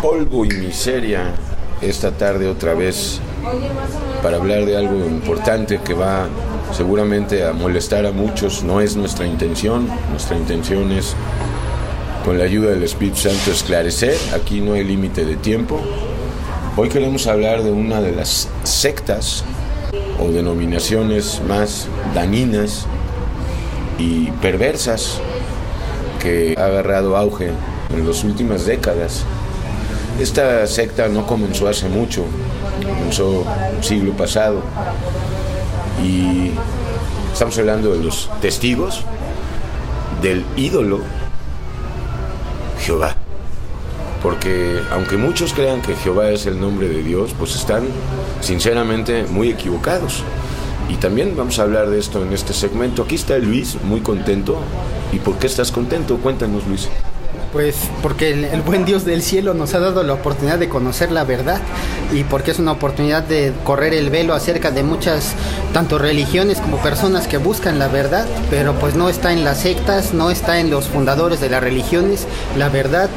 polvo y miseria esta tarde otra vez para hablar de algo importante que va seguramente a molestar a muchos. No es nuestra intención es, con la ayuda del Espíritu Santo, esclarecer. Aquí no hay límite de tiempo. Hoy queremos hablar de una de las sectas o denominaciones más dañinas y perversas que ha agarrado auge en las últimas décadas. Esta secta no comenzó hace mucho, comenzó el siglo pasado, y estamos hablando de los testigos del ídolo Jehová. Porque aunque muchos crean que Jehová es el nombre de Dios, pues están sinceramente muy equivocados. Y también vamos a hablar de esto en este segmento. Aquí está Luis, muy contento. ¿Y por qué estás contento? Cuéntanos, Luis. Pues porque el buen Dios del cielo nos ha dado la oportunidad de conocer la verdad, y porque es una oportunidad de correr el velo acerca de muchas, tanto religiones como personas que buscan la verdad, pero pues no está en las sectas, no está en los fundadores de las religiones. La verdad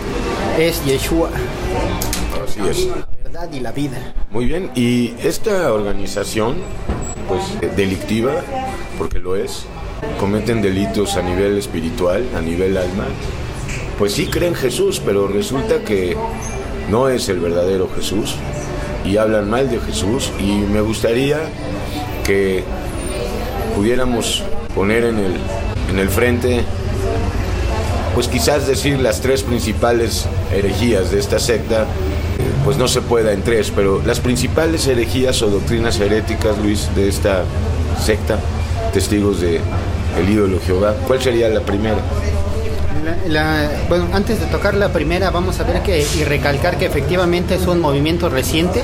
es Yeshua. Así es. La verdad y la vida. Muy bien, y esta organización, pues delictiva, porque lo es, cometen delitos a nivel espiritual, a nivel alma. Pues sí creen Jesús, pero resulta que no es el verdadero Jesús y hablan mal de Jesús. Y me gustaría que pudiéramos poner en el frente, pues quizás decir las tres principales herejías de esta secta. Pues no se pueda en tres, pero las principales herejías o doctrinas heréticas, Luis, de esta secta, testigos de el ídolo Jehová. ¿Cuál sería la primera? Bueno, antes de tocar la primera, vamos a ver y recalcar que efectivamente es un movimiento reciente.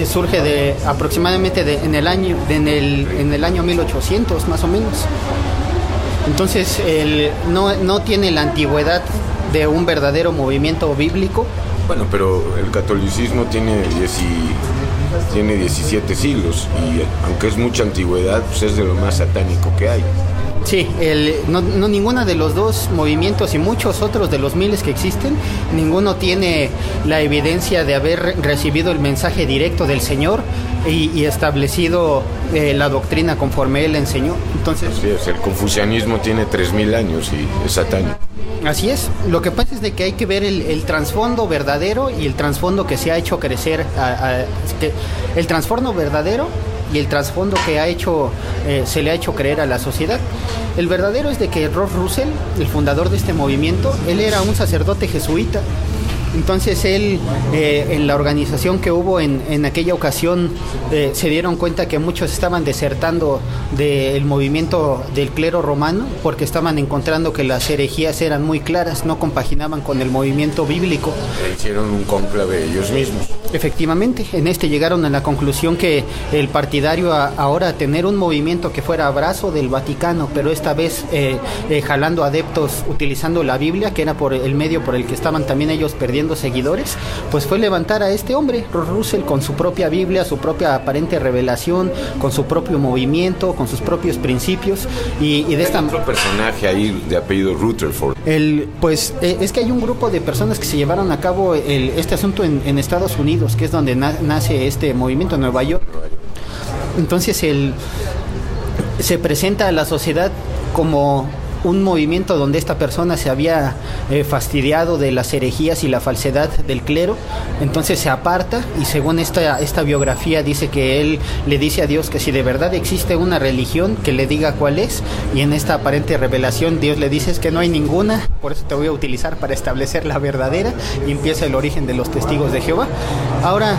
Surge de aproximadamente en el año 1800 más o menos. Entonces no tiene la antigüedad de un verdadero movimiento bíblico. Bueno, pero el catolicismo tiene 17 siglos, y aunque es mucha antigüedad, pues es de lo más satánico que hay. Sí, no ninguna de los dos movimientos y muchos otros de los miles que existen, ninguno tiene la evidencia de haber recibido el mensaje directo del Señor y establecido la doctrina conforme Él enseñó. Entonces, así es, el confucianismo tiene 3000 años y es satánico. Así es. Lo que pasa es de que hay que ver el trasfondo verdadero y el trasfondo que se ha hecho crecer, el trasfondo verdadero y el trasfondo que se le ha hecho creer a la sociedad. El verdadero es de que Rolf Russell, el fundador de este movimiento, él era un sacerdote jesuita. Entonces él, en la organización que hubo en aquella ocasión, se dieron cuenta que muchos estaban desertando del movimiento del clero romano, porque estaban encontrando que las herejías eran muy claras, no compaginaban con el movimiento bíblico. Hicieron un cónclave ellos mismos. Efectivamente, en llegaron a la conclusión que el partidario ahora tener un movimiento que fuera brazo del Vaticano, pero esta vez jalando adeptos utilizando la Biblia, que era por el medio por el que estaban también ellos perdiendo seguidores, pues fue levantar a este hombre, Russell, con su propia Biblia, su propia aparente revelación, con su propio movimiento, con sus propios principios, y de esta... otro personaje ahí de apellido Rutherford. Es que hay un grupo de personas que se llevaron a cabo este asunto en Estados Unidos, que es donde nace este movimiento, en Nueva York. Entonces se presenta a la sociedad como un movimiento donde esta persona se había fastidiado de las herejías y la falsedad del clero. Entonces se aparta, y según esta biografía dice que él le dice a Dios que si de verdad existe una religión, que le diga cuál es, y en esta aparente revelación Dios le dice: es que no hay ninguna, por eso te voy a utilizar para establecer la verdadera, y empieza el origen de los testigos de Jehová. Ahora,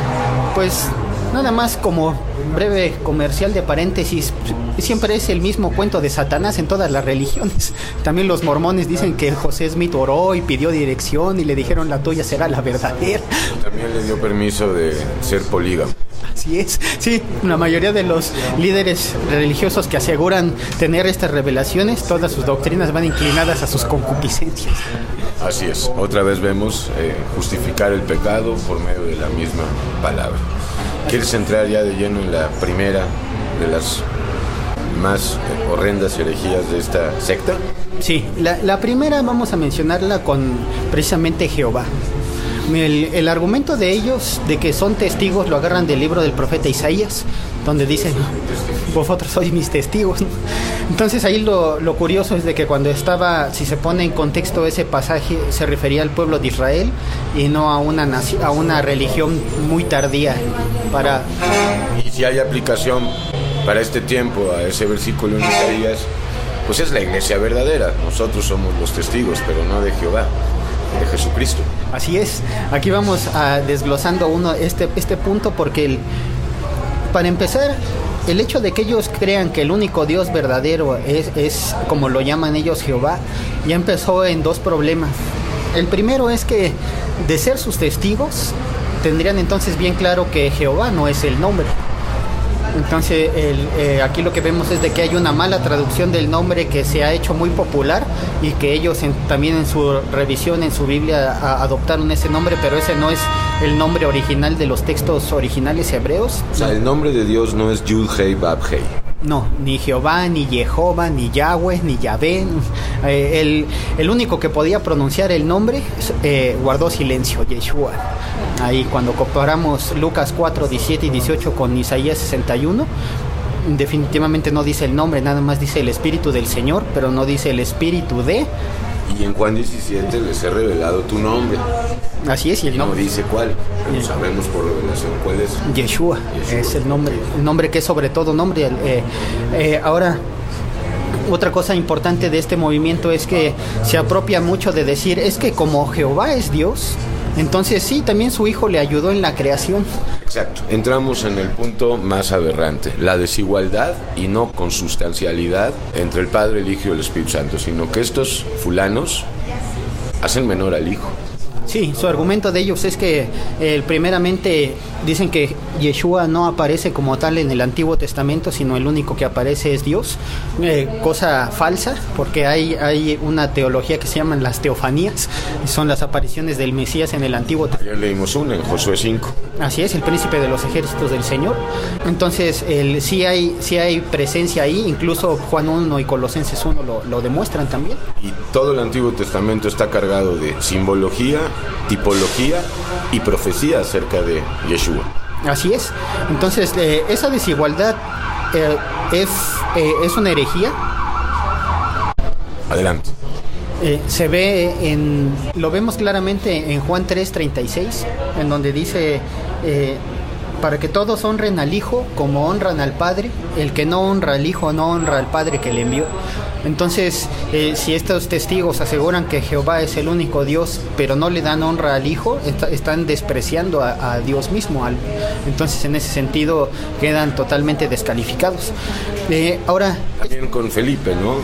pues nada más como breve comercial de paréntesis, siempre es el mismo cuento de Satanás en todas las religiones. También los mormones dicen que José Smith oró y pidió dirección y le dijeron: la tuya será la verdadera. También le dio permiso de ser polígamo. Así es, sí, la mayoría de los líderes religiosos que aseguran tener estas revelaciones, todas sus doctrinas van inclinadas a sus concupiscencias. Así es, otra vez vemos justificar el pecado por medio de la misma palabra. ¿Quieres entrar ya de lleno en la primera de las más horrendas herejías de esta secta? Sí, la primera vamos a mencionarla con precisamente Jehová. El argumento de ellos de que son testigos lo agarran del libro del profeta Isaías, donde dicen, vosotros sois mis testigos, ¿no? Entonces ahí lo curioso es de que cuando estaba, si se pone en contexto ese pasaje, se refería al pueblo de Israel y no a una religión muy tardía. Y si hay aplicación para este tiempo a ese versículo en Isaías, pues es la iglesia verdadera. Nosotros somos los testigos, pero no de Jehová, de Jesucristo. Así es. Aquí vamos desglosando este punto porque para empezar, el hecho de que ellos crean que el único Dios verdadero es como lo llaman ellos Jehová, ya empezó en dos problemas. El primero es que de ser sus testigos tendrían entonces bien claro que Jehová no es el nombre. Entonces aquí lo que vemos es de que hay una mala traducción del nombre que se ha hecho muy popular y que ellos también en su revisión en su Biblia adoptaron ese nombre, pero ese no es el nombre original de los textos originales hebreos. O sea, el nombre de Dios no es Yud-Hei Bab-Hei. No, ni Jehová, ni Jehová, ni Yahweh, ni Yahvé. El único que podía pronunciar el nombre guardó silencio, Yeshua. Ahí cuando comparamos Lucas 4, 17 y 18 con Isaías 61, definitivamente no dice el nombre, nada más dice el Espíritu del Señor, pero no dice el Espíritu de... Y en Juan 17 les he revelado tu nombre. Así es, y el nombre. No dice cuál, pero sabemos por revelación cuál es. Yeshua es el nombre que es sobre todo nombre. Ahora, otra cosa importante de este movimiento es que se apropia mucho de decir, es que como Jehová es Dios, entonces sí, también su Hijo le ayudó en la creación. Exacto. Entramos en el punto más aberrante, la desigualdad y no consustancialidad entre el Padre, el Hijo y el Espíritu Santo, sino que estos fulanos hacen menor al Hijo. Sí, su argumento de ellos es que primeramente dicen que Yeshua no aparece como tal en el Antiguo Testamento, sino el único que aparece es Dios, cosa falsa, porque hay una teología que se llaman las teofanías, son las apariciones del Mesías en el Antiguo Testamento. Ayer leímos una en Josué 5. Así es, el príncipe de los ejércitos del Señor. Entonces, sí hay presencia ahí, incluso Juan 1 y Colosenses 1 lo demuestran también. Y todo el Antiguo Testamento está cargado de simbología, tipología y profecía acerca de Yeshua. Así es. Entonces, esa desigualdad es una herejía. Adelante. Se ve lo vemos claramente en Juan 3:36, en donde dice para que todos honren al Hijo como honran al Padre. El que no honra al Hijo no honra al Padre que le envió. Entonces, si estos testigos aseguran que Jehová es el único Dios, pero no le dan honra al Hijo, están despreciando a Dios mismo. Entonces, en ese sentido, quedan totalmente descalificados. Ahora, también con Felipe, ¿no?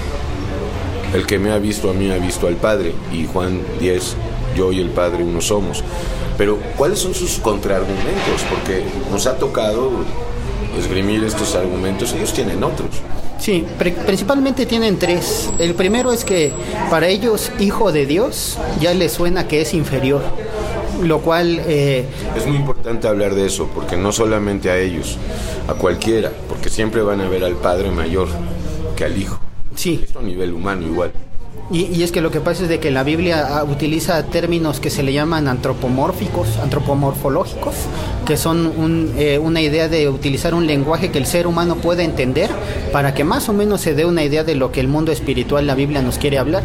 El que me ha visto a mí ha visto al Padre. Y Juan 10, yo y el Padre uno somos. Pero, ¿cuáles son sus contraargumentos? Porque nos ha tocado esgrimir estos argumentos, ellos tienen otros. Sí, principalmente tienen tres. El primero es que para ellos, hijo de Dios, ya les suena que es inferior, lo cual... Es muy importante hablar de eso, porque no solamente a ellos, a cualquiera, porque siempre van a ver al Padre mayor que al Hijo. Sí. Esto a nivel humano igual. Y es que lo que pasa es de que la Biblia utiliza términos que se le llaman antropomorfológicos, que son una idea de utilizar un lenguaje que el ser humano pueda entender para que más o menos se dé una idea de lo que el mundo espiritual, la Biblia, nos quiere hablar.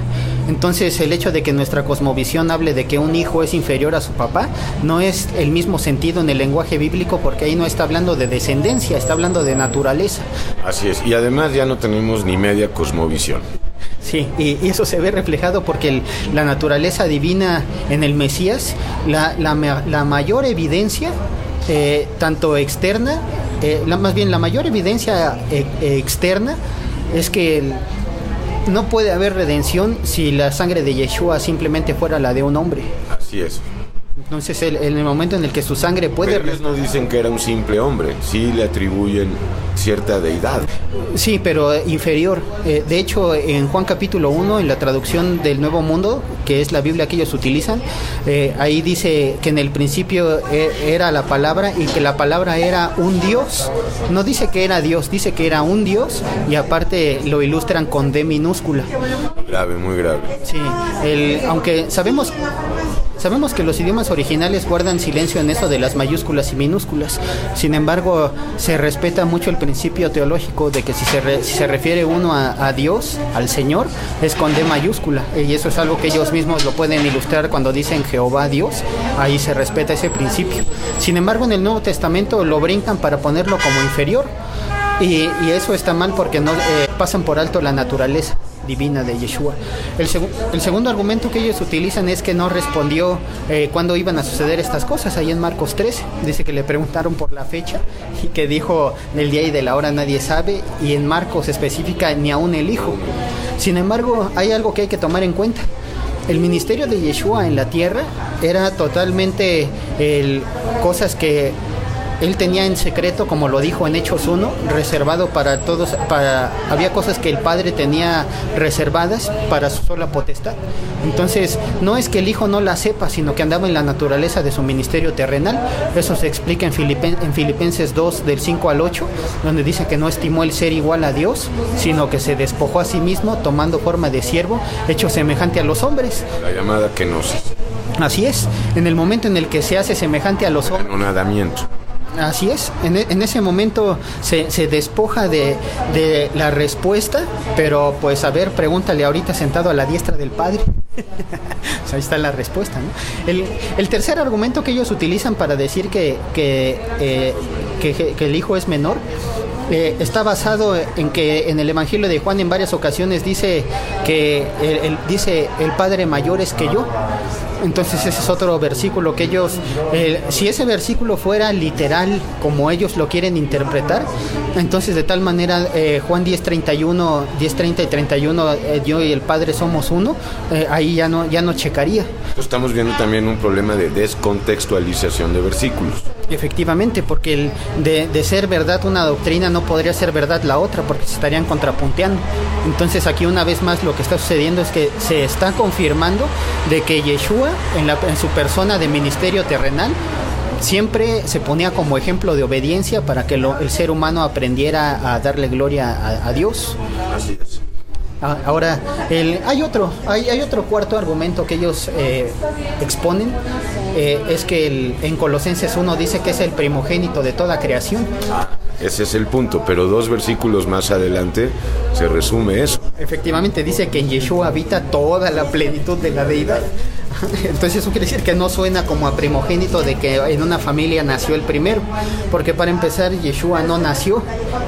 Entonces, el hecho de que nuestra cosmovisión hable de que un hijo es inferior a su papá no es el mismo sentido en el lenguaje bíblico, porque ahí no está hablando de descendencia, está hablando de naturaleza. Así es, y además ya no tenemos ni media cosmovisión. Sí, y eso se ve reflejado porque la naturaleza divina en el Mesías, la mayor evidencia, tanto externa, más bien la mayor evidencia externa, es que no puede haber redención si la sangre de Yeshua simplemente fuera la de un hombre. Así es. Entonces, en el momento en el que su sangre puede... Pero ellos no dicen que era un simple hombre, sí le atribuyen cierta deidad. Sí, pero inferior. De hecho, en Juan capítulo 1, en la traducción del Nuevo Mundo, que es la Biblia que ellos utilizan, ahí dice que en el principio era la palabra y que la palabra era un Dios. No dice que era Dios, dice que era un Dios, y aparte lo ilustran con D minúscula. Grave, muy grave. Sí, aunque sabemos Sabemos que los idiomas originales guardan silencio en eso de las mayúsculas y minúsculas. Sin embargo, se respeta mucho el principio teológico de que si se refiere uno a Dios, al Señor, es con D mayúscula. Y eso es algo que ellos mismos lo pueden ilustrar cuando dicen Jehová Dios. Ahí se respeta ese principio. Sin embargo, en el Nuevo Testamento lo brincan para ponerlo como inferior. Y eso está mal porque no pasan por alto la naturaleza divina de Yeshua. El segundo argumento que ellos utilizan es que no respondió cuándo iban a suceder estas cosas. Ahí en Marcos 13 dice que le preguntaron por la fecha y que dijo del día y de la hora nadie sabe, y en Marcos especifica ni aún el Hijo. Sin embargo, hay algo que hay que tomar en cuenta. El ministerio de Yeshua en la tierra era totalmente cosas que él tenía en secreto, como lo dijo en Hechos 1, reservado para todos, había cosas que el Padre tenía reservadas para su sola potestad. Entonces, no es que el Hijo no la sepa, sino que andaba en la naturaleza de su ministerio terrenal. Eso se explica en Filipenses 2, del 5 al 8, donde dice que no estimó el ser igual a Dios, sino que se despojó a sí mismo, tomando forma de siervo, hecho semejante a los hombres. La llamada kenosis. Así es, en el momento en el que se hace semejante a los hombres. Anonadamiento. Así es, en ese momento se despoja de la respuesta, pero pues a ver, pregúntale ahorita sentado a la diestra del Padre. Pues ahí está la respuesta, ¿no? El tercer argumento que ellos utilizan para decir que el Hijo es menor está basado en que en el Evangelio de Juan en varias ocasiones dice que el Padre mayor es que yo. Entonces ese es otro versículo que ellos, si ese versículo fuera literal como ellos lo quieren interpretar, entonces de tal manera Juan 10:30 y 31, yo y el Padre somos uno, ahí ya no checaría. Estamos viendo también un problema de descontextualización de versículos. Efectivamente, porque de ser verdad una doctrina no podría ser verdad la otra, porque se estarían contrapunteando. Entonces aquí una vez más lo que está sucediendo es que se está confirmando de que Yeshua en su persona de ministerio terrenal siempre se ponía como ejemplo de obediencia para que el ser humano aprendiera a darle gloria a Dios. Así es. Ahora, hay otro cuarto argumento que ellos exponen, es que en Colosenses 1 dice que es el primogénito de toda creación. Ese es el punto, pero 2 versículos más adelante se resume eso. Efectivamente, dice que en Yeshua habita toda la plenitud de la deidad. Entonces eso quiere decir que no suena como a primogénito de que en una familia nació el primero, porque para empezar Yeshua no nació.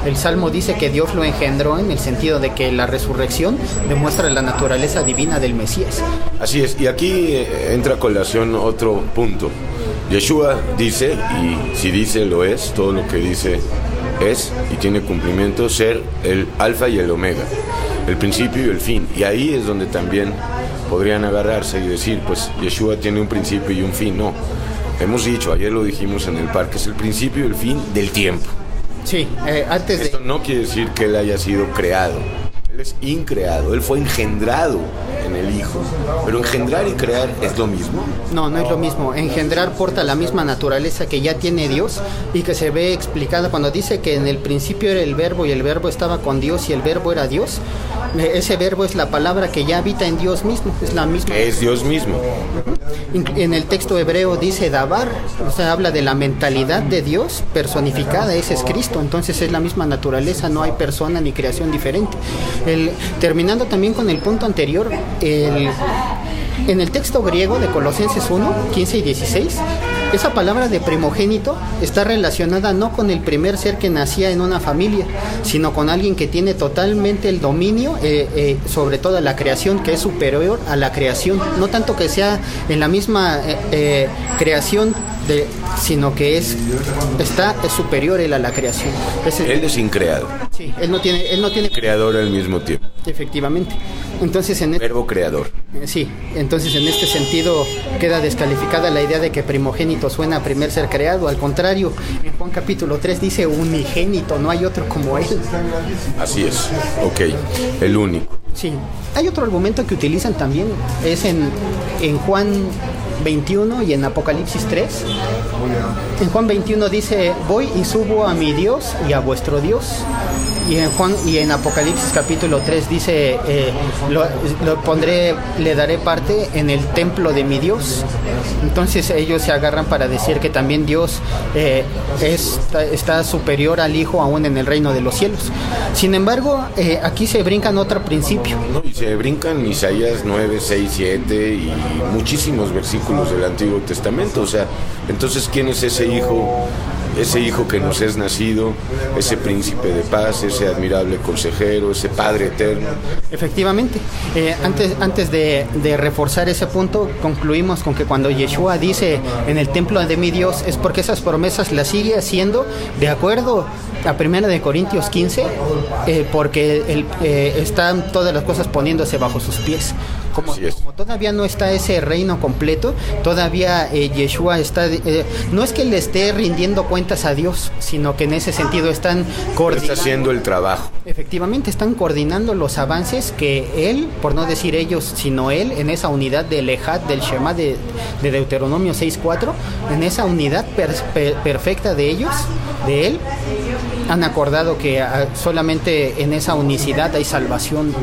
El Salmo dice que Dios lo engendró, en el sentido de que la resurrección demuestra la naturaleza divina del Mesías. Así es, y aquí entra a colación otro punto. Yeshua dice, y si dice lo es, todo lo que dice es y tiene cumplimiento, ser el alfa y el omega, el principio y el fin. Y ahí es donde también podrían agarrarse y decir, pues Yeshua tiene un principio y un fin. No, hemos dicho, ayer lo dijimos en el parque, es el principio y el fin del tiempo. Sí, antes de... Esto no quiere decir que él haya sido creado. Él es increado, él fue engendrado en el Hijo. Pero engendrar y crear es lo mismo. No es lo mismo. Engendrar porta la misma naturaleza que ya tiene Dios y que se ve explicada cuando dice que en el principio era el verbo y el verbo estaba con Dios y el verbo era Dios. Ese verbo es la palabra que ya habita en Dios mismo, es la misma. Es Dios mismo. En el texto hebreo dice Dabar, o sea, habla de la mentalidad de Dios personificada, ese es Cristo, entonces es la misma naturaleza, no hay persona ni creación diferente. Terminando también con el punto anterior, en el texto griego de Colosenses 1, 15 y 16, esa palabra de primogénito está relacionada no con el primer ser que nacía en una familia, sino con alguien que tiene totalmente el dominio sobre toda la creación, que es superior a la creación, no tanto que sea en la misma creación, sino que es superior él a la creación. Él es increado. Sí, él no tiene creador al mismo tiempo. Efectivamente. Entonces verbo creador. Sí, entonces en este sentido queda descalificada la idea de que primogénito suena a primer ser creado. Al contrario, en Juan capítulo 3 dice unigénito, no hay otro como él. Así es, ok, el único. Sí, hay otro argumento que utilizan también, es en Juan 21 y en Apocalipsis 3. En Juan 21 dice, voy y subo a mi Dios y a vuestro Dios. Y en Juan y en Apocalipsis capítulo 3 dice, lo pondré, le daré parte en el templo de mi Dios. Entonces ellos se agarran para decir que también Dios está superior al Hijo aún en el reino de los cielos. Sin embargo, aquí se brincan otro principio. No, y se brincan Isaías 9, 6, 7 y muchísimos versículos del Antiguo Testamento. O sea, entonces, ¿quién es ese hijo? Ese hijo que nos es nacido, ese príncipe de paz, ese admirable consejero, ese Padre eterno. Efectivamente, antes de reforzar ese punto, concluimos con que cuando Yeshua dice en el templo de mi Dios, es porque esas promesas las sigue haciendo de acuerdo a 1 de Corintios 15, porque están todas las cosas poniéndose bajo sus pies. Como todavía no está ese reino completo, todavía Yeshua está, no es que le esté rindiendo cuentas a Dios, sino que en ese sentido están coordinando. Está haciendo el trabajo. Efectivamente, están coordinando los avances que él, por no decir ellos, sino él, en esa unidad del Ejad, del Shema de Deuteronomio 6:4, en esa unidad perfecta de ellos, de él, han acordado que solamente en esa unicidad hay salvación.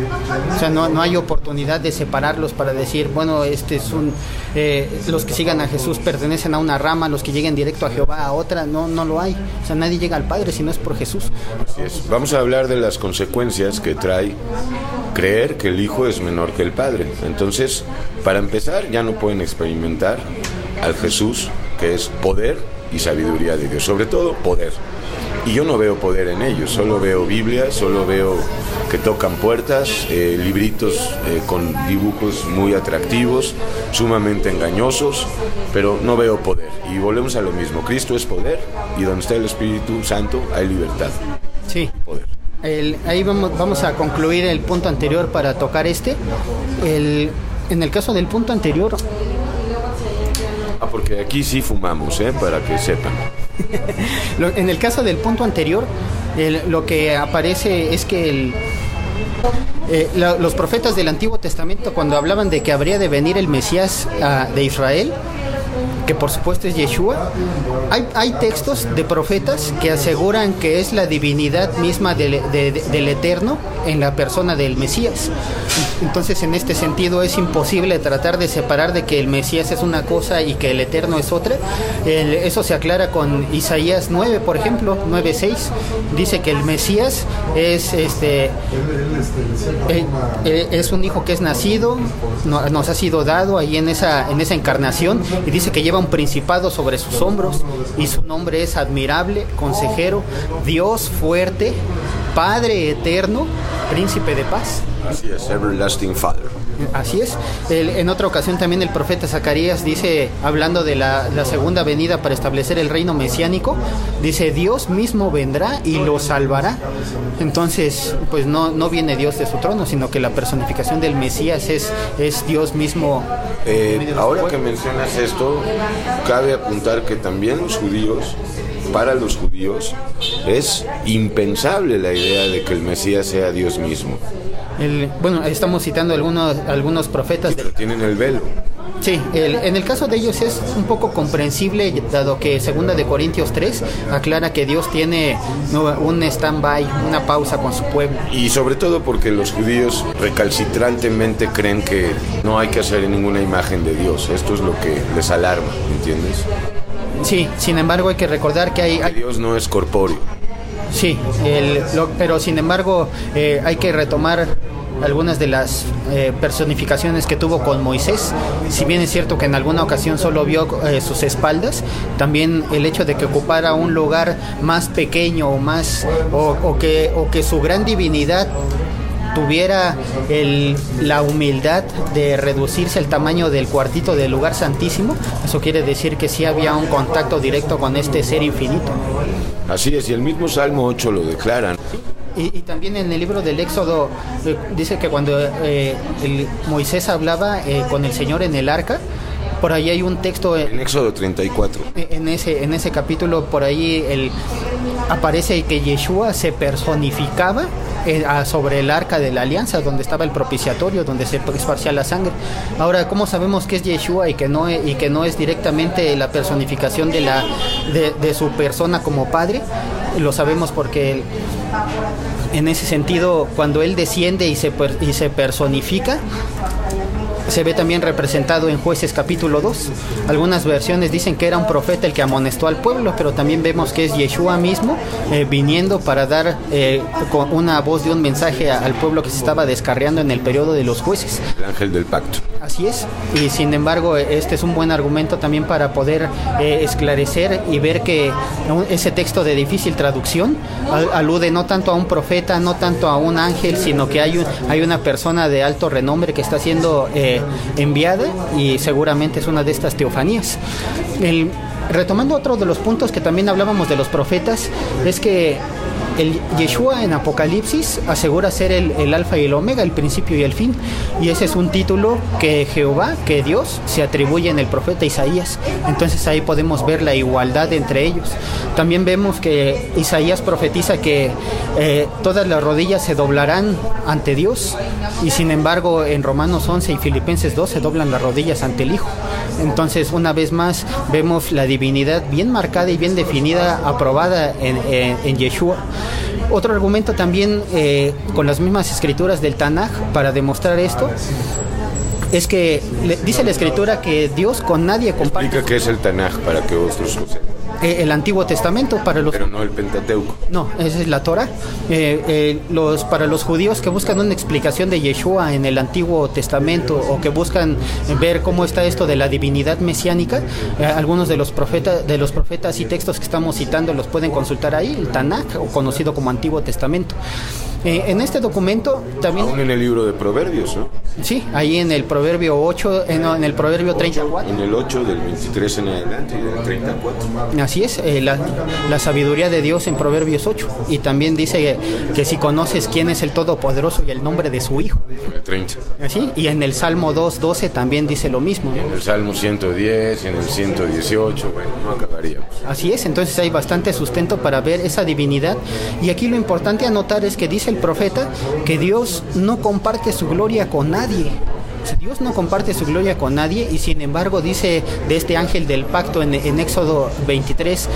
O sea, no hay oportunidad de separarlos para decir, bueno, los que sigan a Jesús pertenecen a una rama, los que lleguen directo a Jehová a otra, no lo hay. O sea, nadie llega al Padre si no es por Jesús. Así es. Vamos a hablar de las consecuencias que trae creer que el Hijo es menor que el Padre. Entonces, para empezar, ya no pueden experimentar al Jesús, que es poder y sabiduría de Dios, sobre todo poder. Y yo no veo poder en ellos, solo veo Biblia, solo veo que tocan puertas, libritos con dibujos muy atractivos, sumamente engañosos, pero no veo poder. Y volvemos a lo mismo, Cristo es poder y donde está el Espíritu Santo hay libertad. Sí. Poder. Ahí vamos a concluir el punto anterior para tocar en el caso del punto anterior. Porque aquí sí fumamos, para que sepan. En el caso del punto anterior, lo que aparece es que los profetas del Antiguo Testamento, cuando hablaban de que habría de venir el Mesías de Israel, que por supuesto es Yeshua, hay textos de profetas que aseguran que es la divinidad misma del Eterno en la persona del Mesías. Entonces, en este sentido es imposible tratar de separar de que el Mesías es una cosa y que el Eterno es otra. Eso se aclara con Isaías 9, por ejemplo, 9:6. Dice que el Mesías es un hijo que es nacido, nos ha sido dado ahí en esa encarnación, y dice que lleva un principado sobre sus hombros y su nombre es admirable, consejero, Dios fuerte, Padre eterno, príncipe de paz. Así es, everlasting Father. Así es. En otra ocasión también el profeta Zacarías dice, hablando de la segunda venida para establecer el reino mesiánico, dice, Dios mismo vendrá y lo salvará. Entonces, pues no viene Dios de su trono, sino que la personificación del Mesías es Dios mismo. Ahora que mencionas esto, cabe apuntar que también para los judíos, es impensable la idea de que el Mesías sea Dios mismo. Estamos citando algunos profetas. Pero tienen el velo. Sí, en el caso de ellos es un poco comprensible, dado que 2 de Corintios 3 aclara que Dios tiene un stand-by, una pausa con su pueblo. Y sobre todo porque los judíos recalcitrantemente creen que no hay que hacer ninguna imagen de Dios. Esto es lo que les alarma, ¿entiendes? Sí, sin embargo hay que recordar que Dios no es corpóreo. Sí, pero sin embargo hay que retomar algunas de las personificaciones que tuvo con Moisés. Si bien es cierto que en alguna ocasión solo vio sus espaldas, también el hecho de que ocupara un lugar más pequeño o que su gran divinidad tuviera la humildad de reducirse al tamaño del cuartito del lugar santísimo, eso quiere decir que sí había un contacto directo con este ser infinito. Así es, y el mismo Salmo 8 lo declara. Y también en el libro del Éxodo dice que cuando Moisés hablaba con el Señor en el arca, por ahí hay un texto en Éxodo 34. En ese capítulo, por ahí aparece que Yeshua se personificaba sobre el arca de la alianza, donde estaba el propiciatorio, donde se esparcía la sangre. Ahora, ¿cómo sabemos que es Yeshua y que no es directamente la personificación de su persona como padre? Lo sabemos porque En ese sentido, cuando él desciende y se personifica, se ve también representado en Jueces capítulo 2. Algunas versiones dicen que era un profeta el que amonestó al pueblo, pero también vemos que es Yeshua mismo viniendo para dar con una voz de un mensaje al pueblo que se estaba descarriando en el periodo de los jueces. El ángel del pacto. Así es, y sin embargo este es un buen argumento también para poder esclarecer y ver que ese texto de difícil traducción alude no tanto a un profeta, no tanto a un ángel, sino que hay una persona de alto renombre que está siendo enviada, y seguramente es una de estas teofanías. Retomando otro de los puntos que también hablábamos de los profetas, es que el Yeshua en Apocalipsis asegura ser el alfa y el omega, el principio y el fin, y ese es un título que Jehová, que Dios, se atribuye en el profeta Isaías. Entonces ahí podemos ver la igualdad entre ellos. También vemos que Isaías profetiza que todas las rodillas se doblarán ante Dios, y sin embargo en Romanos 11 y Filipenses 2 se doblan las rodillas ante el Hijo. Entonces una vez más vemos la divinidad bien marcada y bien definida, aprobada en Yeshua. Otro argumento también con las mismas escrituras del Tanaj para demostrar esto es que dice la escritura que Dios con nadie comparte. Explica qué es el Tanaj para que otros lo sepan. El Antiguo Testamento para los... Pero no el Pentateuco. No, esa es la Torah. Para los judíos que buscan una explicación de Yeshua en el Antiguo Testamento, o que buscan ver cómo está esto de la divinidad mesiánica, algunos de los profetas y textos que estamos citando los pueden consultar ahí, el Tanaj, o conocido como Antiguo Testamento. En este documento también... Aún en el libro de Proverbios, ¿no? Sí, ahí en el Proverbio 8, en el Proverbio 34. En el 8, del 23 en adelante, y del 34. Así es, la sabiduría de Dios en Proverbios 8. Y también dice que si conoces quién es el Todopoderoso y el nombre de su Hijo. El 30. Así, y en el Salmo 2:12 también dice lo mismo. Y en el Salmo 110, y en el 118, bueno, no acabaríamos. Así es, entonces hay bastante sustento para ver esa divinidad. Y aquí lo importante a notar es que dice el profeta que Dios no comparte su gloria con nadie. O sea, Dios no comparte su gloria con nadie, y sin embargo dice de este ángel del pacto en Éxodo 23,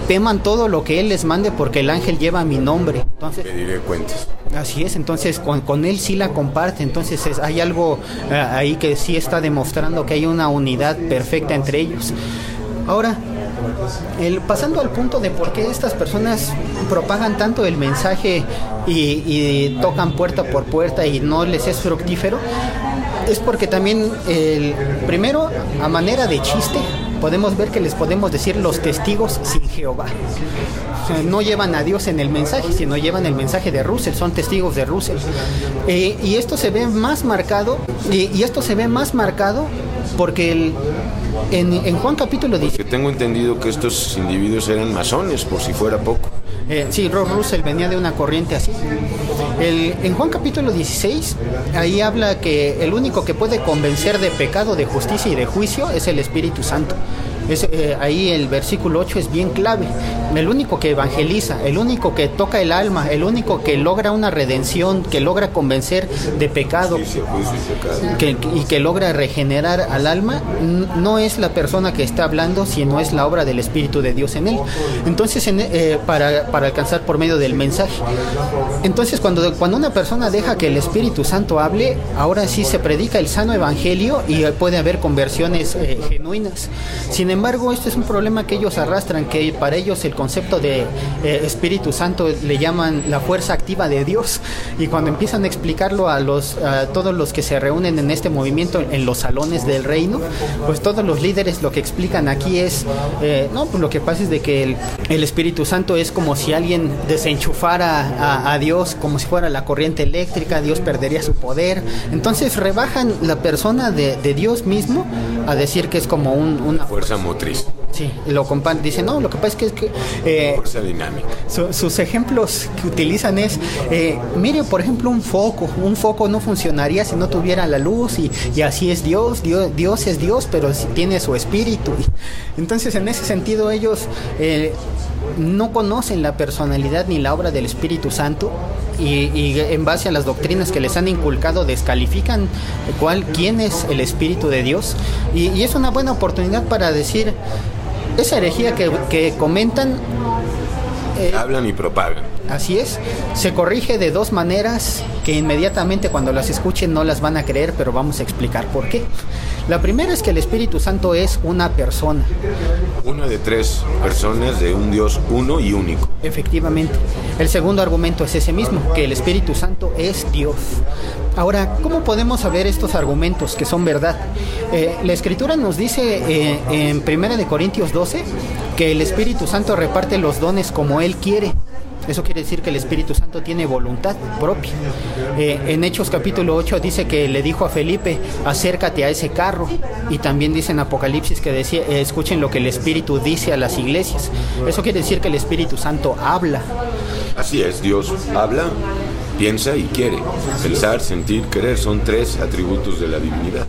teman todo lo que él les mande, porque el ángel lleva mi nombre. Entonces, pediré cuentas. Así es, entonces con él sí la comparte. Entonces hay algo ahí que sí está demostrando que hay una unidad perfecta entre ellos. Ahora, pasando al punto de por qué estas personas propagan tanto el mensaje y tocan puerta por puerta y no les es fructífero, es porque también, primero, a manera de chiste, podemos ver que les podemos decir los testigos sin Jehová. O sea, no llevan a Dios en el mensaje, sino llevan el mensaje de Russell, son testigos de Russell. Y esto se ve más marcado, porque en Juan capítulo 10. Porque tengo entendido que estos individuos eran masones, por si fuera poco. Sí, Russell venía de una corriente así. En Juan capítulo 16, ahí habla que el único que puede convencer de pecado, de justicia y de juicio es el Espíritu Santo. Ahí el versículo 8 es bien clave. El único que evangeliza, el único que toca el alma, el único que logra una redención, que logra convencer de pecado, y que logra regenerar al alma, no es la persona que está hablando, sino es la obra del Espíritu de Dios en él. Entonces, para alcanzar por medio del mensaje. Entonces, cuando una persona deja que el Espíritu Santo hable, ahora sí se predica el sano evangelio y puede haber conversiones genuinas. Sin embargo, este es un problema que ellos arrastran, que para ellos el concepto de Espíritu Santo le llaman la fuerza activa de Dios, y cuando empiezan a explicarlo a todos los que se reúnen en este movimiento en los salones del reino, pues todos los líderes lo que explican aquí es pues lo que pasa es de que el Espíritu Santo es como si alguien desenchufara a Dios, como si fuera la corriente eléctrica, Dios perdería su poder. Entonces rebajan la persona de Dios mismo a decir que es como una fuerza motriz. Sí, lo comparan, dicen, no, lo que pasa es que fuerza dinámica. Sus ejemplos que utilizan es, mire, por ejemplo, un foco no funcionaría si no tuviera la luz, y así es Dios es Dios, pero tiene su espíritu. Entonces, en ese sentido, ellos no conocen la personalidad ni la obra del Espíritu Santo, y en base a las doctrinas que les han inculcado descalifican quién es el Espíritu de Dios, y es una buena oportunidad para decir esa herejía que comentan. hablan y propagan. Así es, se corrige de dos maneras que inmediatamente cuando las escuchen no las van a creer, pero vamos a explicar por qué. La primera es que el Espíritu Santo es una persona. Una de tres personas de un Dios uno y único. Efectivamente. El segundo argumento es ese mismo, que el Espíritu Santo es Dios. Ahora, ¿cómo podemos saber estos argumentos que son verdad? La Escritura nos dice en 1 Corintios 12 que el Espíritu Santo reparte los dones como Él quiere. Eso quiere decir que el Espíritu Santo tiene voluntad propia. En Hechos capítulo 8 dice que le dijo a Felipe, acércate a ese carro. Y también dice en Apocalipsis que decía, escuchen lo que el Espíritu dice a las iglesias. Eso quiere decir que el Espíritu Santo habla. Así es, Dios habla, piensa y quiere. Pensar, sentir, querer son tres atributos de la divinidad.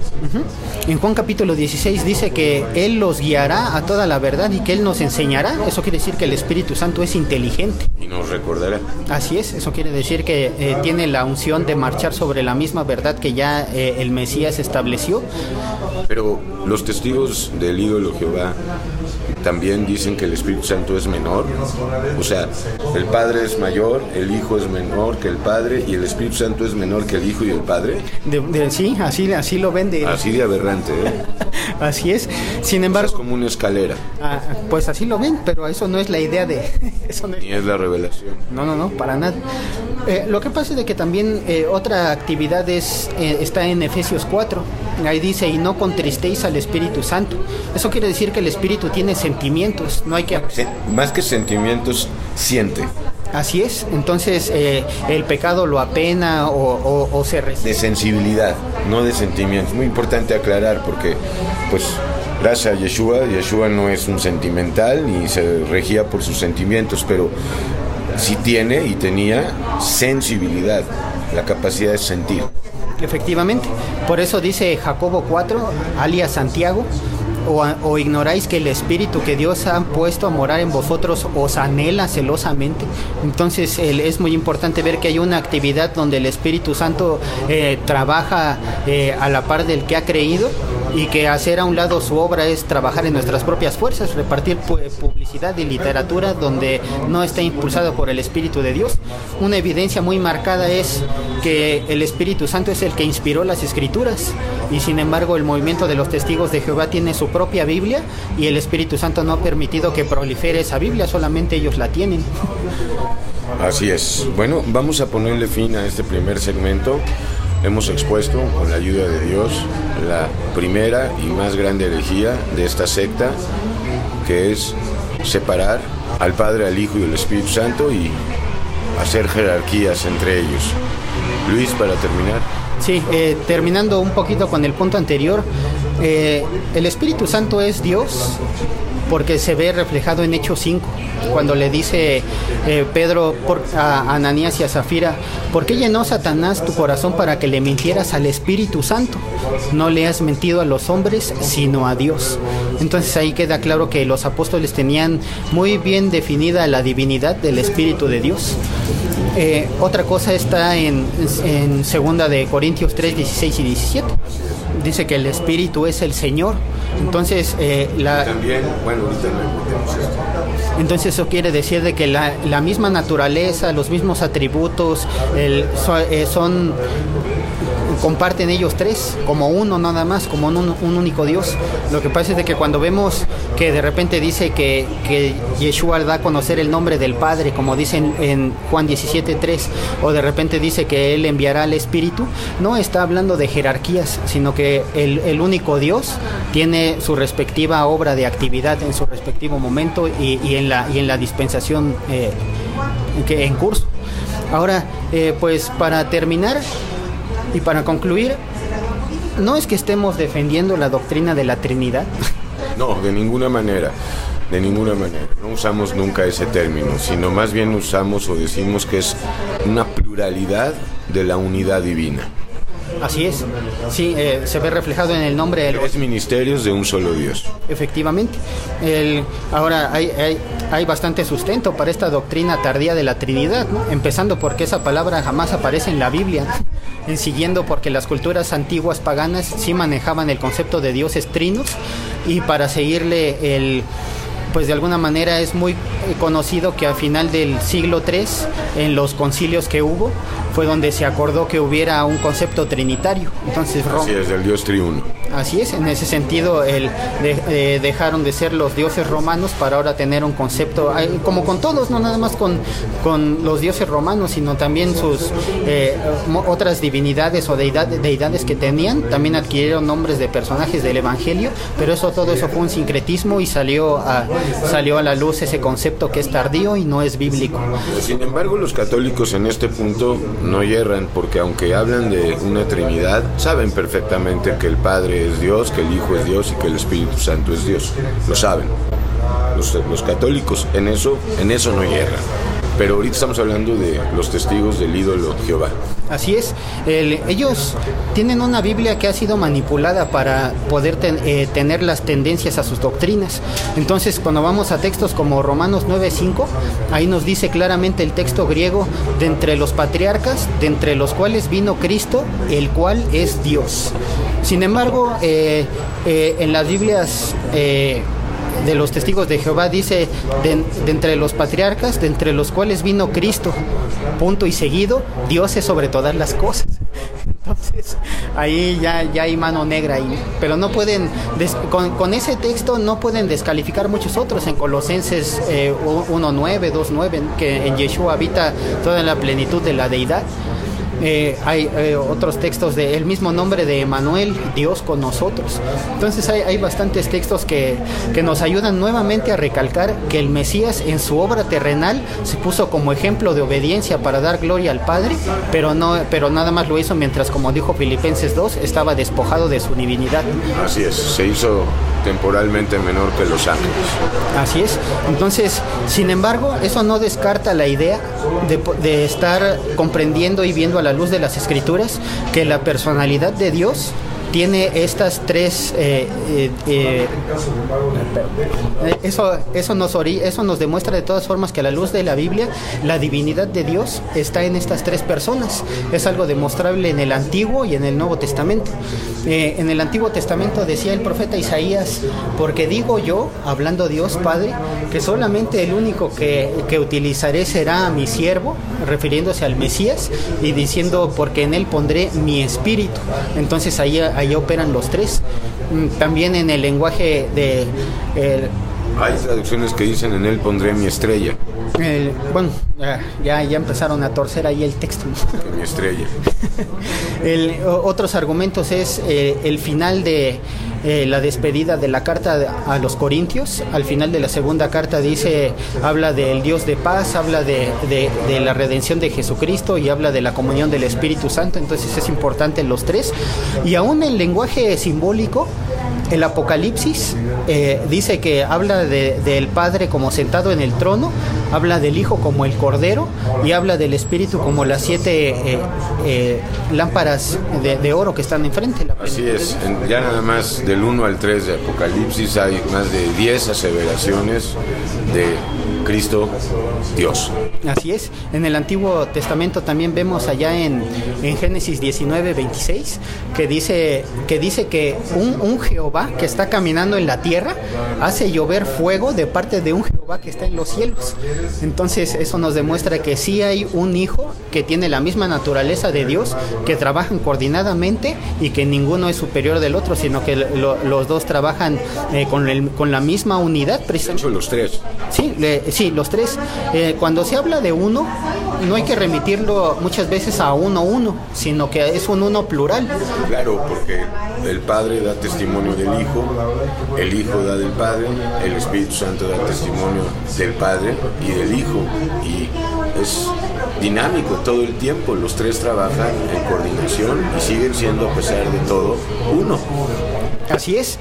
En Juan capítulo 16 dice que Él los guiará a toda la verdad y que Él nos enseñará. Eso quiere decir que el Espíritu Santo es inteligente. Y nos recordará. Así es, eso quiere decir que tiene la unción de marchar sobre la misma verdad que ya el Mesías estableció. Pero los testigos del ídolo Jehová también dicen que el Espíritu Santo es menor. O sea, el Padre es mayor, el Hijo es menor que el Padre y el Espíritu Santo es menor que el Hijo y el Padre. Sí, así lo ven. Así de aberrante, ¿eh? Así es. Sin embargo, es como una escalera. Pues así lo ven, pero eso no es la idea de... Eso no es... Ni es la revelación. No, para nada. Lo que pasa es de que también otra actividad está en Efesios 4. Ahí dice, y no contristéis al Espíritu Santo. Eso quiere decir que el Espíritu tiene sentimientos. No hay que... Más que sentimientos, siente. Así es, entonces el pecado lo apena o se resiste. De sensibilidad, no de sentimientos. Muy importante aclarar porque, pues, gracias a Yeshua no es un sentimental ni se regía por sus sentimientos, pero sí tiene y tenía sensibilidad, la capacidad de sentir. Efectivamente, por eso dice Jacobo 4, alias Santiago, o ignoráis que el Espíritu que Dios ha puesto a morar en vosotros os anhela celosamente. Entonces es muy importante ver que hay una actividad donde el Espíritu Santo trabaja a la par del que ha creído, y que hacer a un lado su obra es trabajar en nuestras propias fuerzas, repartir publicidad y literatura donde no está impulsado por el Espíritu de Dios. Una evidencia muy marcada es que el Espíritu Santo es el que inspiró las Escrituras, y sin embargo el movimiento de los Testigos de Jehová tiene su propia Biblia y el Espíritu Santo no ha permitido que prolifere esa Biblia, solamente ellos la tienen. Así es. Bueno, vamos a ponerle fin a este primer segmento. Hemos expuesto, con la ayuda de Dios, la primera y más grande herejía de esta secta, que es separar al Padre, al Hijo y al Espíritu Santo y hacer jerarquías entre ellos. Luis, para terminar. Sí, terminando un poquito con el punto anterior, el Espíritu Santo es Dios porque se ve reflejado en Hechos 5, cuando le dice Pedro a Ananías y a Zafira, ¿por qué llenó Satanás tu corazón para que le mintieras al Espíritu Santo? No le has mentido a los hombres, sino a Dios. Entonces ahí queda claro que los apóstoles tenían muy bien definida la divinidad del Espíritu de Dios. Otra cosa está en 2 de Corintios 3, 16 y 17. Dice que el Espíritu es el Señor. Entonces, también, bueno, ahorita no metemos esto. Entonces eso quiere decir de que la misma naturaleza, los mismos atributos, comparten ellos tres, como uno nada más, como un único Dios. Lo que pasa es de que cuando vemos que de repente dice que Yeshua da a conocer el nombre del Padre, como dicen en Juan 17:3, o de repente dice que Él enviará al Espíritu, no está hablando de jerarquías, sino que el único Dios tiene su respectiva obra de actividad en su respectivo momento y en la dispensación que en curso. Ahora, pues para terminar y para concluir, no es que estemos defendiendo la doctrina de la Trinidad. No, de ninguna manera. No usamos nunca ese término, sino más bien usamos o decimos que es una pluralidad de la unidad divina. Así es, sí, se ve reflejado en el nombre de los... Tres ministerios de un solo Dios. Efectivamente. Ahora hay bastante sustento para esta doctrina tardía de la Trinidad, ¿no? Empezando porque esa palabra jamás aparece en la Biblia, siguiendo porque las culturas antiguas paganas sí manejaban el concepto de dioses trinos, y para seguirle pues de alguna manera es muy conocido que al final del siglo III, en los concilios que hubo, fue donde se acordó que hubiera un concepto trinitario. Entonces, así es, del Dios triuno. Así es, en ese sentido dejaron de ser los dioses romanos para ahora tener un concepto, como con todos, no nada más con los dioses romanos, sino también sus otras divinidades o deidades que tenían, también adquirieron nombres de personajes del Evangelio, pero todo eso fue un sincretismo y salió a la luz ese concepto que es tardío y no es bíblico. Sin embargo, los católicos en este punto no yerran, porque aunque hablan de una Trinidad, saben perfectamente que el Padre es Dios, que el Hijo es Dios y que el Espíritu Santo es Dios. Lo saben. Los católicos en eso no yerran. Pero ahorita estamos hablando de los testigos del ídolo Jehová. Así es. Ellos tienen una Biblia que ha sido manipulada para poder tener las tendencias a sus doctrinas. Entonces, cuando vamos a textos como Romanos 9:5, ahí nos dice claramente el texto griego: de entre los patriarcas, de entre los cuales vino Cristo, el cual es Dios. Sin embargo, en las Biblias de los testigos de Jehová dice de entre los patriarcas, de entre los cuales vino Cristo, punto y seguido, Dios es sobre todas las cosas. Entonces ahí ya hay mano negra ahí, pero no pueden con ese texto no pueden descalificar muchos otros. En Colosenses 1:9, 2:9, que en Yeshua habita toda la plenitud de la deidad. Hay otros textos del mismo nombre de Emmanuel, Dios con nosotros. Entonces hay bastantes textos que nos ayudan nuevamente a recalcar que el Mesías en su obra terrenal se puso como ejemplo de obediencia para dar gloria al Padre, pero nada más lo hizo mientras, como dijo Filipenses 2, estaba despojado de su divinidad. Así es, se hizo temporalmente menor que los ángeles. Así es. Entonces, sin embargo, eso no descarta la idea de estar comprendiendo y viendo a la luz de las Escrituras que la personalidad de Dios tiene estas tres eso nos demuestra de todas formas que a la luz de la Biblia la divinidad de Dios está en estas tres personas. Es algo demostrable en el Antiguo y en el Nuevo Testamento. En el Antiguo Testamento decía el profeta Isaías: porque digo yo, hablando Dios Padre, que solamente el único que utilizaré será mi siervo, refiriéndose al Mesías, y diciendo: porque en él pondré mi espíritu. Entonces ahí operan los tres. También en el lenguaje de hay traducciones que dicen: en él pondré mi estrella. Bueno, ya empezaron a torcer ahí el texto. Mi estrella. Otros argumentos es el final de la despedida de la carta a los Corintios. Al final de la segunda carta habla del Dios de paz, habla de la redención de Jesucristo y habla de la comunión del Espíritu Santo. Entonces es importante los tres. Y aún el lenguaje simbólico, el Apocalipsis dice que habla del Padre como sentado en el trono, habla del Hijo como el Cordero y habla del Espíritu como las 7 lámparas de oro que están enfrente. Así es, ya nada más del 1 al 3 de Apocalipsis hay más de 10 aseveraciones de Cristo Dios. Así es. En el Antiguo Testamento también vemos allá en Génesis 19:26 que dice que un Jehová que está caminando en la tierra hace llover fuego de parte de un Jehová que está en los cielos. Entonces eso nos demuestra que sí hay un hijo que tiene la misma naturaleza de Dios, que trabajan coordinadamente y que ninguno es superior del otro, sino que los dos trabajan con la misma unidad. De hecho, los tres. Sí, los tres. Cuando se habla de uno, no hay que remitirlo muchas veces a uno, sino que es un uno plural. Claro, porque el Padre da testimonio del Hijo, el Hijo da del Padre, el Espíritu Santo da testimonio del Padre y del Hijo, y es dinámico todo el tiempo. Los tres trabajan en coordinación y siguen siendo, a pesar de todo, uno. Así es.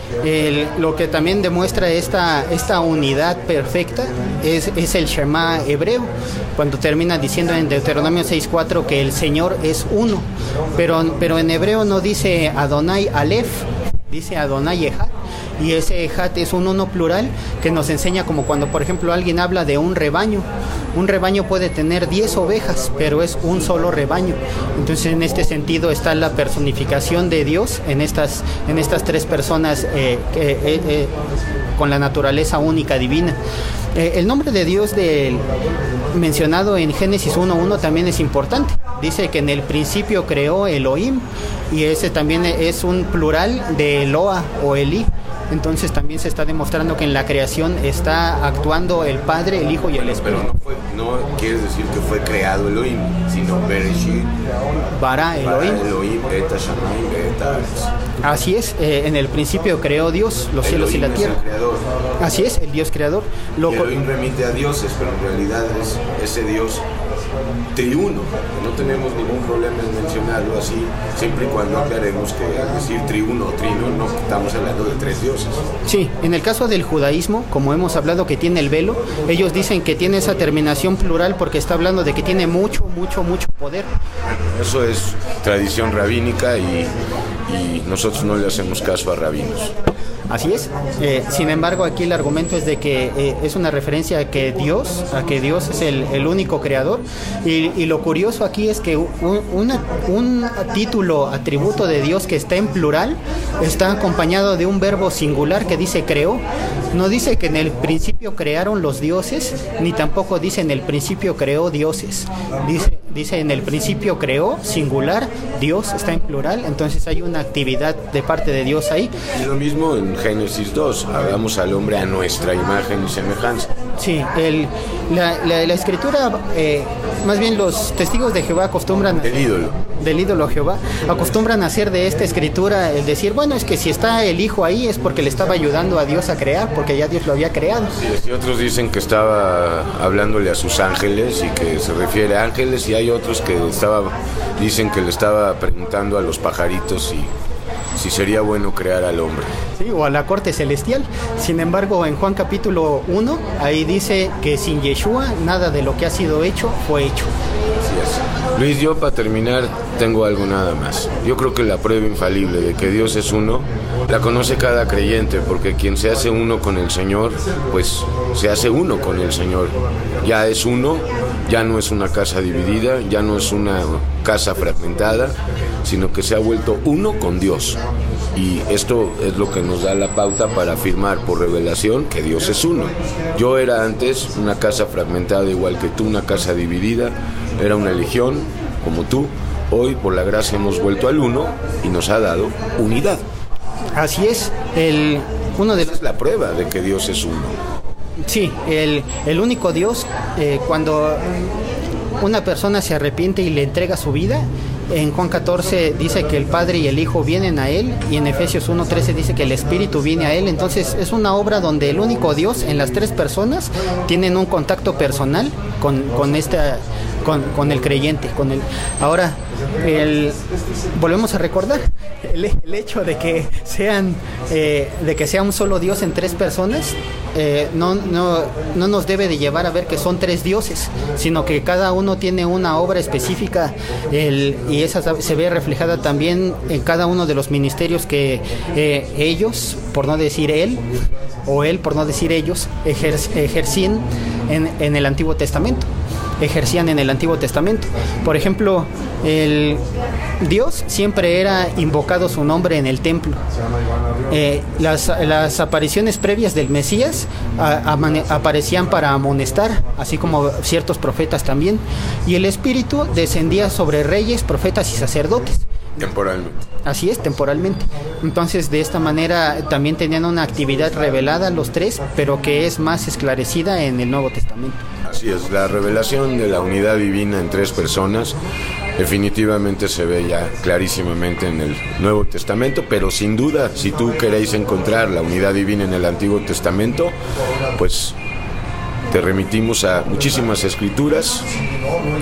Lo que también demuestra esta unidad perfecta es el Shema hebreo, cuando termina diciendo en Deuteronomio 6:4 que el Señor es uno, pero en hebreo no dice Adonai Aleph, dice Adonai Ejad, y ese Ejad es un uno plural que nos enseña, como cuando por ejemplo alguien habla de un rebaño. Un rebaño puede tener 10 ovejas, pero es un solo rebaño. Entonces, en este sentido está la personificación de Dios en estas tres personas con la naturaleza única divina. El nombre de Dios mencionado en Génesis 1:1 también es importante. Dice que en el principio creó Elohim, y ese también es un plural de Eloa o Eli. Entonces también se está demostrando que en la creación está actuando el Padre, el Hijo y el Espíritu. Pero no quiere decir que fue creado Elohim, sino Bereshit, Bara Elohim. Eta Shamayim, Eta Aretz. Así es, en el principio creó Dios los cielos y la tierra. Es el creador. Así es, el Dios creador. Elohim remite a dioses, pero en realidad es ese Dios triuno. No tenemos ningún problema en mencionarlo así, siempre y cuando aclaremos que al decir triuno o trino no estamos hablando de tres dioses. Sí, en el caso del judaísmo, como hemos hablado que tiene el velo, ellos dicen que tiene esa terminación plural porque está hablando de que tiene mucho poder. Eso es tradición rabínica y nosotros no le hacemos caso a rabinos. Así es. Sin embargo, aquí el argumento es de que es una referencia a que Dios es el único creador. Y lo curioso aquí es que un título, atributo de Dios que está en plural, está acompañado de un verbo singular que dice creó. No dice que en el principio crearon los dioses, ni tampoco dice en el principio creó dioses. Dice en el principio creó, singular, Dios está en plural, entonces hay una actividad de parte de Dios ahí. Es lo mismo en Génesis 2, hagamos al hombre a nuestra imagen y semejanza. Sí, la escritura, más bien los testigos de Jehová acostumbran... Del ídolo Jehová, acostumbran a hacer de esta escritura el decir, bueno, es que si está el hijo ahí es porque le estaba ayudando a Dios a crear, porque ya Dios lo había creado. Sí, y otros dicen que estaba hablándole a sus ángeles y que se refiere a ángeles, y hay otros que dicen que le estaba preguntando a los pajaritos si sería bueno crear al hombre. Sí, o a la corte celestial. Sin embargo, en Juan capítulo 1, ahí dice que sin Yeshua nada de lo que ha sido hecho fue hecho. Así es. Luis, yo para terminar tengo algo nada más. Yo creo que la prueba infalible de que Dios es uno la conoce cada creyente, porque quien se hace uno con el Señor, pues se hace uno con el Señor. Ya es uno, ya no es una casa dividida, ya no es una casa fragmentada, sino que se ha vuelto uno con Dios. Y esto es lo que nos da la pauta para afirmar por revelación que Dios es uno. Yo era antes una casa fragmentada igual que tú, una casa dividida, era una legión como tú. Hoy por la gracia hemos vuelto al uno y nos ha dado unidad. Así es, Esa es la prueba de que Dios es uno. Sí, el único Dios, cuando una persona se arrepiente y le entrega su vida, en Juan 14 dice que el Padre y el Hijo vienen a Él, y en Efesios 1:13 dice que el Espíritu viene a Él. Entonces es una obra donde el único Dios en las tres personas tienen un contacto personal con el creyente. Ahora, volvemos a recordar el hecho de que sea un solo Dios en tres personas. No nos debe de llevar a ver que son tres dioses, sino que cada uno tiene una obra específica, y esa se ve reflejada también en cada uno de los ministerios que ellos, por no decir él, o él por no decir ellos, ejercían en el Antiguo Testamento. Por ejemplo, Dios siempre era invocado su nombre en el templo. Las apariciones previas del Mesías aparecían para amonestar, así como ciertos profetas también, y el Espíritu descendía sobre reyes, profetas y sacerdotes. Temporalmente. Así es, temporalmente. Entonces, de esta manera también tenían una actividad revelada los tres, pero que es más esclarecida en el Nuevo Testamento. Así es, la revelación de la unidad divina en tres personas definitivamente se ve ya clarísimamente en el Nuevo Testamento, pero sin duda, si tú queréis encontrar la unidad divina en el Antiguo Testamento, pues te remitimos a muchísimas escrituras,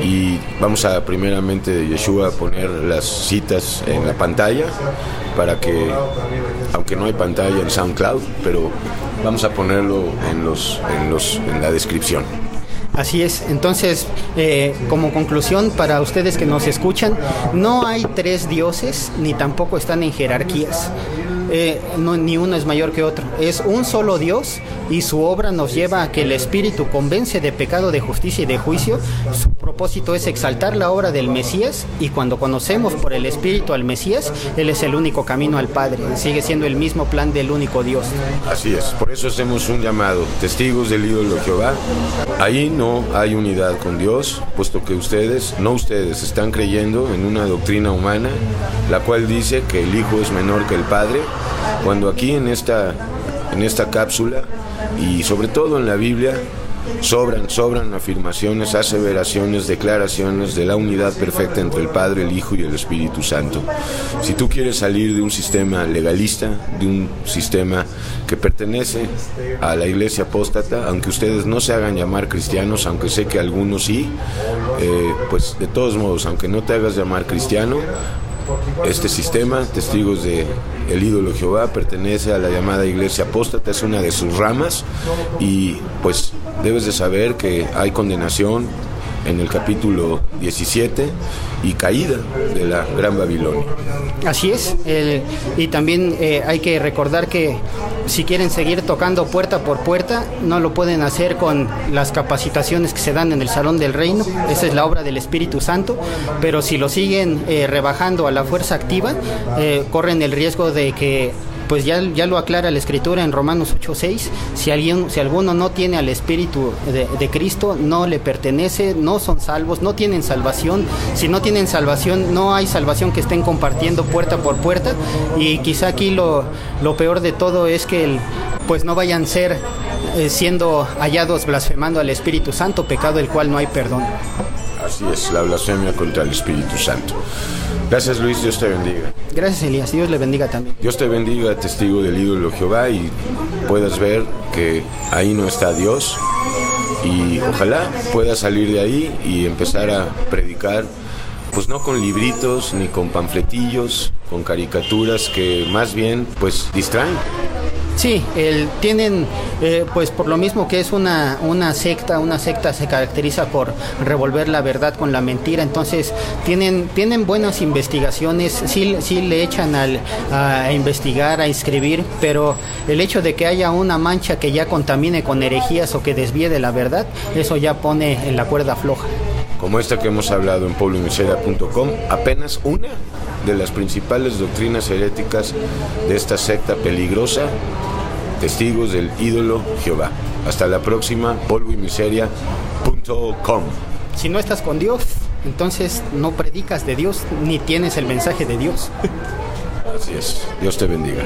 y vamos a primeramente de Yeshua poner las citas en la pantalla para que, aunque no hay pantalla en SoundCloud, pero vamos a ponerlo en la descripción. Así es. Entonces, como conclusión para ustedes que nos escuchan, no hay tres dioses ni tampoco están en jerarquías. no, ni uno es mayor que otro. Es un solo Dios y su obra nos lleva a que el Espíritu convence de pecado, de justicia y de juicio. Su propósito es exaltar la obra del Mesías, y cuando conocemos por el Espíritu al Mesías, Él es el único camino al Padre. Sigue siendo el mismo plan del único Dios. Así es, por eso hacemos un llamado: testigos del ídolo Jehová. Ahí no hay unidad con Dios, puesto que ustedes están creyendo en una doctrina humana, la cual dice que el Hijo es menor que el Padre, cuando aquí en esta cápsula, y sobre todo en la Biblia, sobran afirmaciones, aseveraciones, declaraciones de la unidad perfecta entre el Padre, el Hijo y el Espíritu Santo. Si tú quieres salir de un sistema legalista, de un sistema que pertenece a la iglesia apóstata, aunque ustedes no se hagan llamar cristianos, aunque sé que algunos sí, pues de todos modos, aunque no te hagas llamar cristiano, este sistema, testigos de el ídolo Jehová, pertenece a la llamada iglesia apóstata, es una de sus ramas, y pues debes de saber que hay condenación en el capítulo 17 y caída de la Gran Babilonia. Así es, y también hay que recordar que si quieren seguir tocando puerta por puerta, no lo pueden hacer con las capacitaciones que se dan en el Salón del Reino. Esa es la obra del Espíritu Santo, pero si lo siguen rebajando a la fuerza activa, corren el riesgo de que, pues ya lo aclara la Escritura en Romanos 8:6, si alguno no tiene al Espíritu de Cristo, no le pertenece, no son salvos, no tienen salvación. Si no tienen salvación, no hay salvación que estén compartiendo puerta por puerta, y quizá aquí lo peor de todo es que pues no vayan siendo hallados blasfemando al Espíritu Santo, pecado del cual no hay perdón. Así es, la blasfemia contra el Espíritu Santo. Gracias, Luis, Dios te bendiga. Gracias, Elías, Dios le bendiga también. Dios te bendiga, testigo del ídolo Jehová, y puedas ver que ahí no está Dios, y ojalá puedas salir de ahí y empezar a predicar, pues no con libritos ni con panfletillos, con caricaturas que más bien pues distraen. Sí, tienen, pues por lo mismo que es una secta se caracteriza por revolver la verdad con la mentira. Entonces tienen buenas investigaciones, sí le echan a investigar, a escribir, pero el hecho de que haya una mancha que ya contamine con herejías o que desvíe de la verdad, eso ya pone en la cuerda floja. Como esta que hemos hablado en pauloymiseria.com, apenas una de las principales doctrinas heréticas de esta secta peligrosa, testigos del ídolo Jehová. Hasta la próxima, pauloymiseria.com. Si no estás con Dios, entonces no predicas de Dios ni tienes el mensaje de Dios. Así es. Dios te bendiga.